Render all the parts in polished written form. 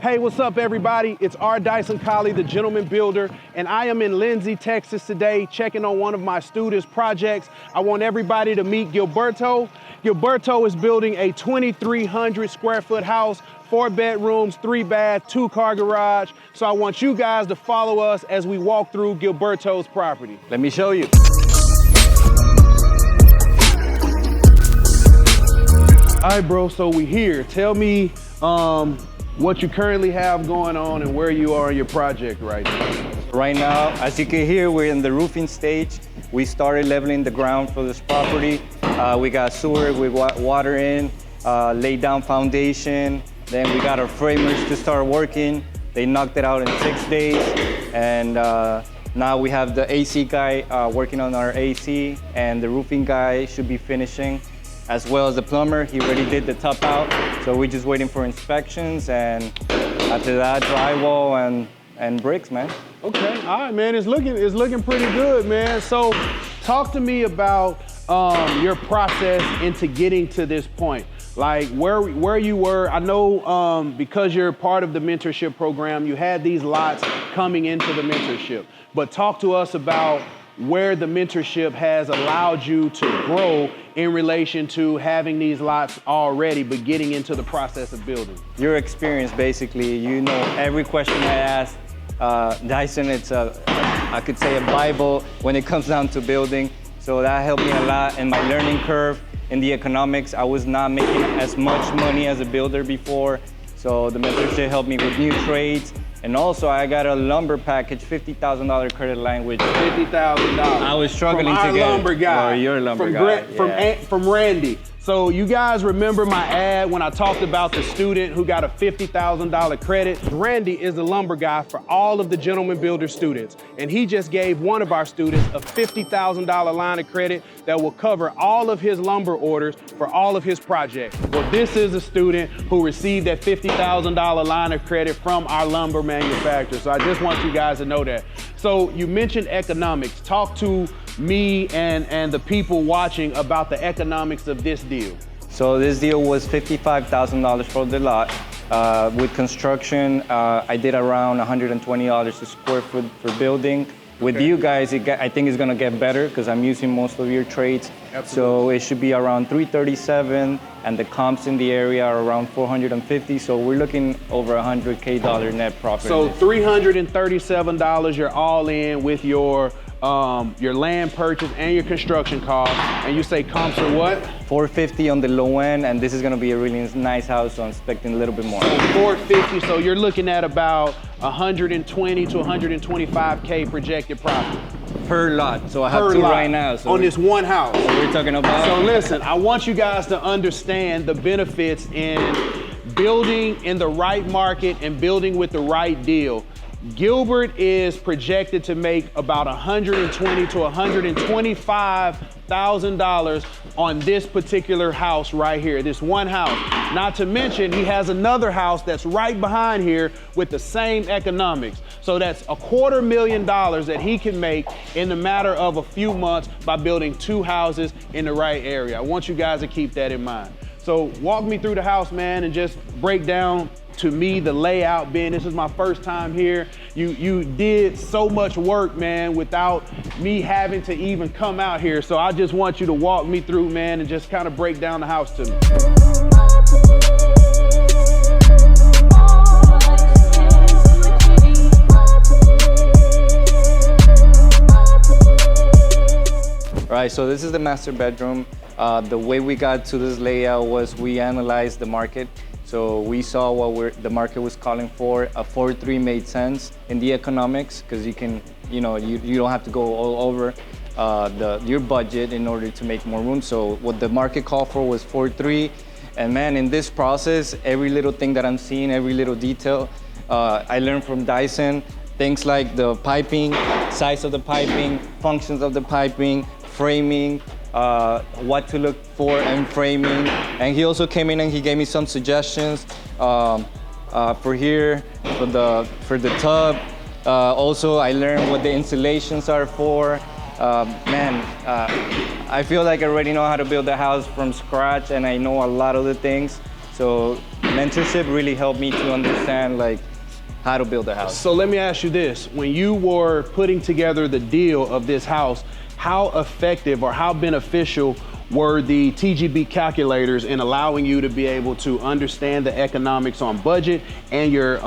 Hey, what's up, everybody? It's R. Dyson Colley, the Gentleman Builder, and I am in Linsey, Texas today, checking on one of my students' projects. I want everybody to meet Gilberto. Gilberto is building a 2,300 square foot house, 4 bedrooms, 3 bath, 2-car garage. So I want you guys to follow us as we walk through Gilberto's property. Let me show you. All right, bro, so we here. Tell me what you currently have going on and where you are in your project right now. Right now, as you can hear, we're in the roofing stage. We started leveling the ground for this property. We got sewer, we got water in, laid down foundation. Then we got our framers to start working. They knocked it out in 6 days. And now we have the AC guy working on our AC, and the roofing guy should be finishing, as well as the plumber. He already did the top out, so we're just waiting for inspections, and after that, drywall and bricks, man. Okay, all right, man, it's looking pretty good, man. So talk to me about your process into getting to this point. Like where you were. I know because you're part of the mentorship program, you had these lots coming into the mentorship, but talk to us about where the mentorship has allowed you to grow in relation to having these lots already, but getting into the process of building. Your experience, basically, you know every question I ask. Dyson, it's I could say a Bible when it comes down to building. So that helped me a lot in my learning curve in the economics. I was not making as much money as a builder before. So the mentorship helped me with new trades. And also, I got a lumber package, $50,000 credit line, which $50,000. I was struggling from to get. Our lumber guy. Or your lumber guy. From Randy. So you guys remember my ad when I talked about the student who got a $50,000 credit? Randy is the lumber guy for all of the Gentleman Builder students. And he just gave one of our students a $50,000 line of credit that will cover all of his lumber orders for all of his projects. Well, this is a student who received that $50,000 line of credit from our lumber manufacturer. So I just want you guys to know that. So you mentioned economics. Talk to me and the people watching about the economics of this deal. So this deal was $55,000 for the lot. With construction, I did around $120 a square foot for building. With you guys, I think it's gonna get better because I'm using most of your trades. Absolutely. So it should be around $337, and the comps in the area are around $450. So we're looking over $100K net profit. So $337, you're all in with your land purchase and your construction cost, and you say comps are what? $450 on the low end, and this is gonna be a really nice house, so I'm expecting a little bit more. So $450, so you're looking at about $120 to $125K projected profit. Per lot, so I have two right now. So on this one house. So we're talking about. So listen, I want you guys to understand the benefits in building in the right market and building with the right deal. Gilbert is projected to make about $120,000 to $125,000 on this particular house right here, this one house. Not to mention, he has another house that's right behind here with the same economics. So that's $250,000 that he can make in the matter of a few months by building 2 houses in the right area. I want you guys to keep that in mind. So walk me through the house, man, and just break down to me the layout. Ben, this is my first time here. You did so much work, man, without me having to even come out here. So I just want you to walk me through, man, and just kind of break down the house to me. All right, so this is the master bedroom. The way we got to this layout was we analyzed the market. So we saw what the market was calling for. A 4.3 made sense in the economics because you can, you don't have to go all over your budget in order to make more room. So what the market called for was 4.3. And man, in this process, every little thing that I'm seeing, every little detail, I learned from Dyson. Things like the piping, size of the piping, functions of the piping, framing, what to look for in framing. And he also came in and he gave me some suggestions for here, for the tub. Also, I learned what the installations are for. I feel like I already know how to build a house from scratch, and I know a lot of the things. So mentorship really helped me to understand like how to build a house. So let me ask you this. When you were putting together the deal of this house, how effective or how beneficial were the TGB calculators in allowing you to be able to understand the economics on budget and your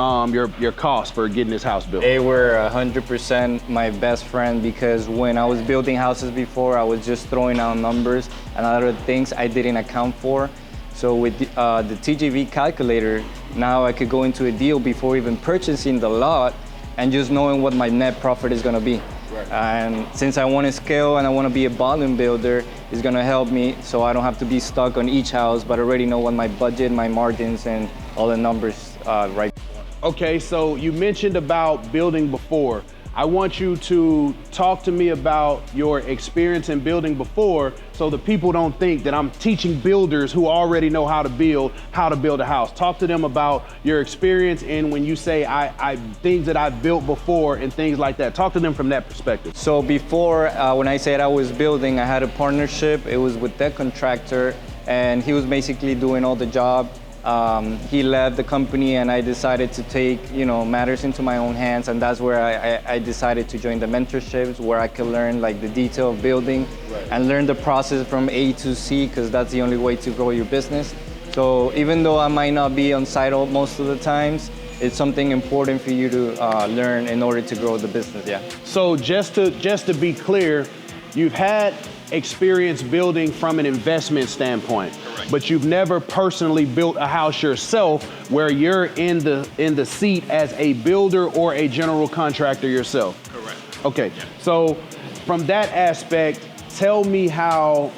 cost for getting this house built? They were 100% my best friend, because when I was building houses before, I was just throwing out numbers and other things I didn't account for. So with the TGB calculator, now I could go into a deal before even purchasing the lot and just knowing what my net profit is gonna be. Right. And since I want to scale and I want to be a volume builder, it's going to help me so I don't have to be stuck on each house, but already know what my budget, my margins, and all the numbers right. Okay, so you mentioned about building before. I want you to talk to me about your experience in building before, so the people don't think that I'm teaching builders who already know how to build a house. Talk to them about your experience, and when you say I things that I've built before and things like that. Talk to them from that perspective. So before, when I said I was building, I had a partnership. It was with that contractor, and he was basically doing all the job. He left the company, and I decided to take, matters into my own hands, and that's where I decided to join the mentorships, where I could learn like the detail of building and learn the process from A to Z, because that's the only way to grow your business. So even though I might not be on site most of the times, it's something important for you to learn in order to grow the business. Yeah. So just to be clear, you've had experience building from an investment standpoint, but you've never personally built a house yourself where you're in the seat as a builder or a general contractor yourself. Correct. Okay, so from that aspect, tell me how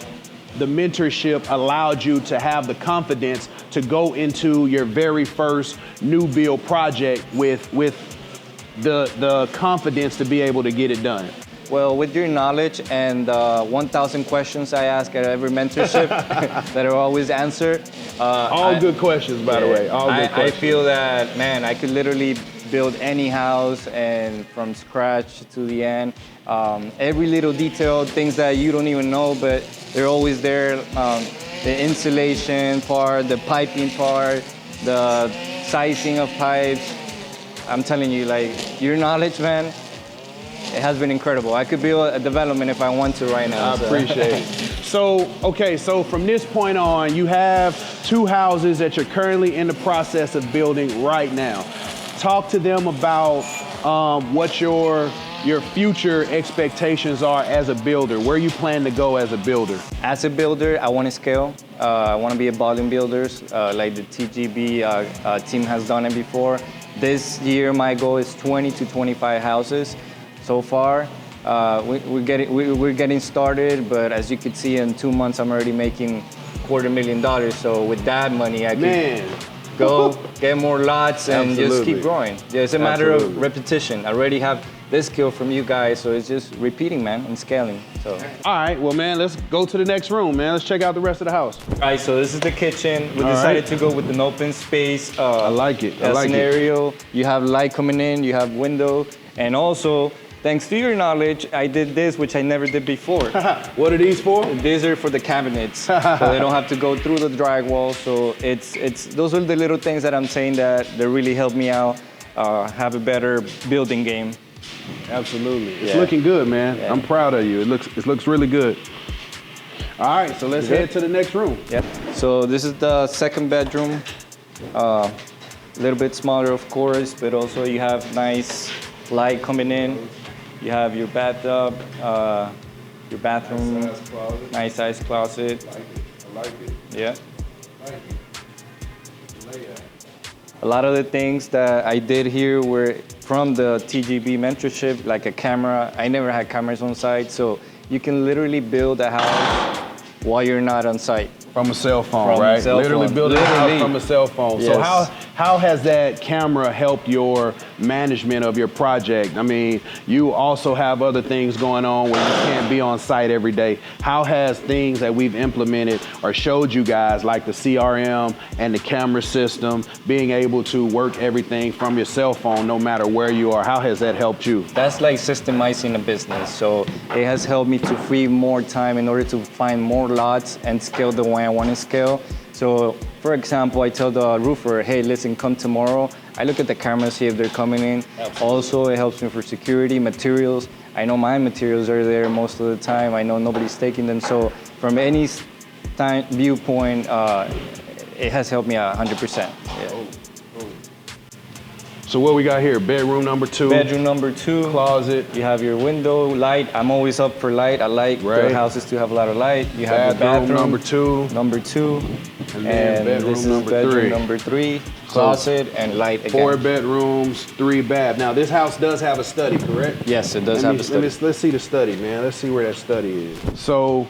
the mentorship allowed you to have the confidence to go into your very first new build project with the confidence to be able to get it done. Well, with your knowledge and 1,000 questions I ask at every mentorship that are always answered. All good questions, by the way. All good questions. I feel that, man, I could literally build any house and from scratch to the end. Every little detail, things that you don't even know, but they're always there. The insulation part, the piping part, the sizing of pipes. I'm telling you, like, your knowledge, man, it has been incredible. I could build a development if I want to right now. I appreciate it. So, okay, so from this point on, you have 2 houses that you're currently in the process of building right now. Talk to them about what your future expectations are as a builder. Where you plan to go as a builder? As a builder, I want to scale. I want to be a volume builder, like the TGB team has done it before. This year, my goal is 20 to 25 houses. So far, we're getting started, but as you can see, in 2 months, I'm already making $250,000. So with that money, I can go get more lots and just keep growing. Yeah, it's a matter of repetition. I already have this skill from you guys, so it's just repeating, man, and scaling. So. All right, well, man, let's go to the next room, man. Let's check out the rest of the house. All right, so this is the kitchen. We decided to go with an open space. I like it. I like scenario. You have light coming in, you have window, and also, thanks to your knowledge, I did this, which I never did before. What are these for? These are for the cabinets, so they don't have to go through the drywall. So those are the little things that I'm saying that really help me out, have a better building game. Absolutely. It's looking good, man. Yeah. I'm proud of you. It looks really good. All right, so let's head to the next room. Yeah. So this is the second bedroom. A little bit smaller, of course, but also you have nice light coming in. You have your bathtub, your bathroom, nice size closet. I like it. Yeah. A lot of the things that I did here were from the TGB mentorship, like a camera. I never had cameras on site, so you can literally build a house while you're not on site. From a cell phone, right? Literally building a house from a cell phone. Yes. So how has that camera helped your management of your project? I mean, you also have other things going on where you can't be on site every day. How has things that we've implemented or showed you guys, like the CRM and the camera system, being able to work everything from your cell phone no matter where you are, how has that helped you? That's like systemizing a business. So it has helped me to free more time in order to find more lots and scale the way I want to scale. So For example, I tell the roofer, hey, listen, come tomorrow. I look at the camera, see if they're coming in. Absolutely. Also, it helps me for security, materials. I know my materials are there most of the time. I know nobody's taking them. So from any viewpoint, it has helped me 100%. Yeah. So what we got here? Bedroom number 2. Bedroom number 2. Closet. You have your window, light. I'm always up for light. I like the houses to have a lot of light. You have your bathroom. Number 2. Number 2. And then bedroom number 3. Number 3. Closet and light again. 4 bedrooms, 3 baths. Now this house does have a study, correct? Yes, it does have a study. Let's see the study, man. Let's see where that study is. So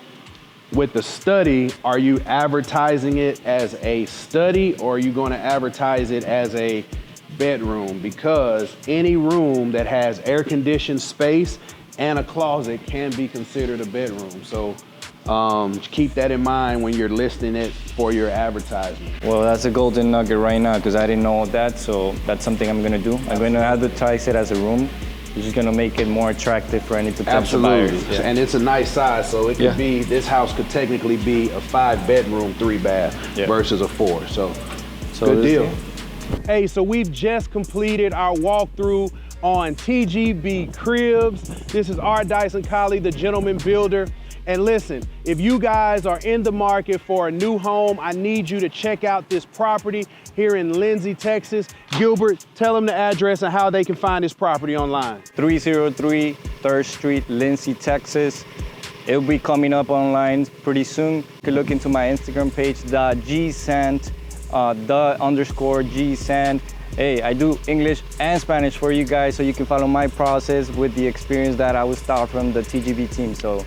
with the study, are you advertising it as a study or are you going to advertise it as a bedroom? Because any room that has air-conditioned space and a closet can be considered a bedroom. So keep that in mind when you're listing it for your advertisement. Well, that's a golden nugget right now because I didn't know that, so that's something I'm gonna do. I'm gonna advertise it as a room. It's just gonna make it more attractive for any potential buyers. Yeah. And it's a nice size, so it could be, this house could technically be a 5-bedroom, 3-bath versus a 4. So good deal. Hey, so we've just completed our walkthrough on TGB Cribs. This is R. Dyson Colley, the Gentleman Builder. And listen, if you guys are in the market for a new home, I need you to check out this property here in Linsey, Texas. Gilbert, tell them the address and how they can find this property online. 303 3rd Street, Linsey, Texas. It'll be coming up online pretty soon. You can look into my Instagram page, @gsand, _gsand. Hey, I do English and Spanish for you guys so you can follow my process with the experience that I was taught from the TGB team. So.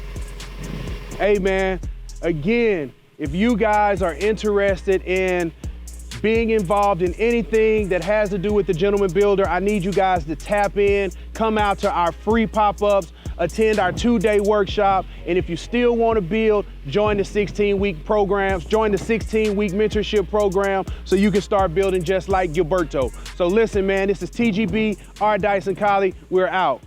Hey man, again, if you guys are interested in being involved in anything that has to do with the Gentleman Builder, I need you guys to tap in, come out to our free pop-ups, attend our 2-day workshop, and if you still want to build, join the 16-week programs, join the 16-week mentorship program so you can start building just like Gilberto. So listen, man, this is TGB, R. Dyson Colley, we're out.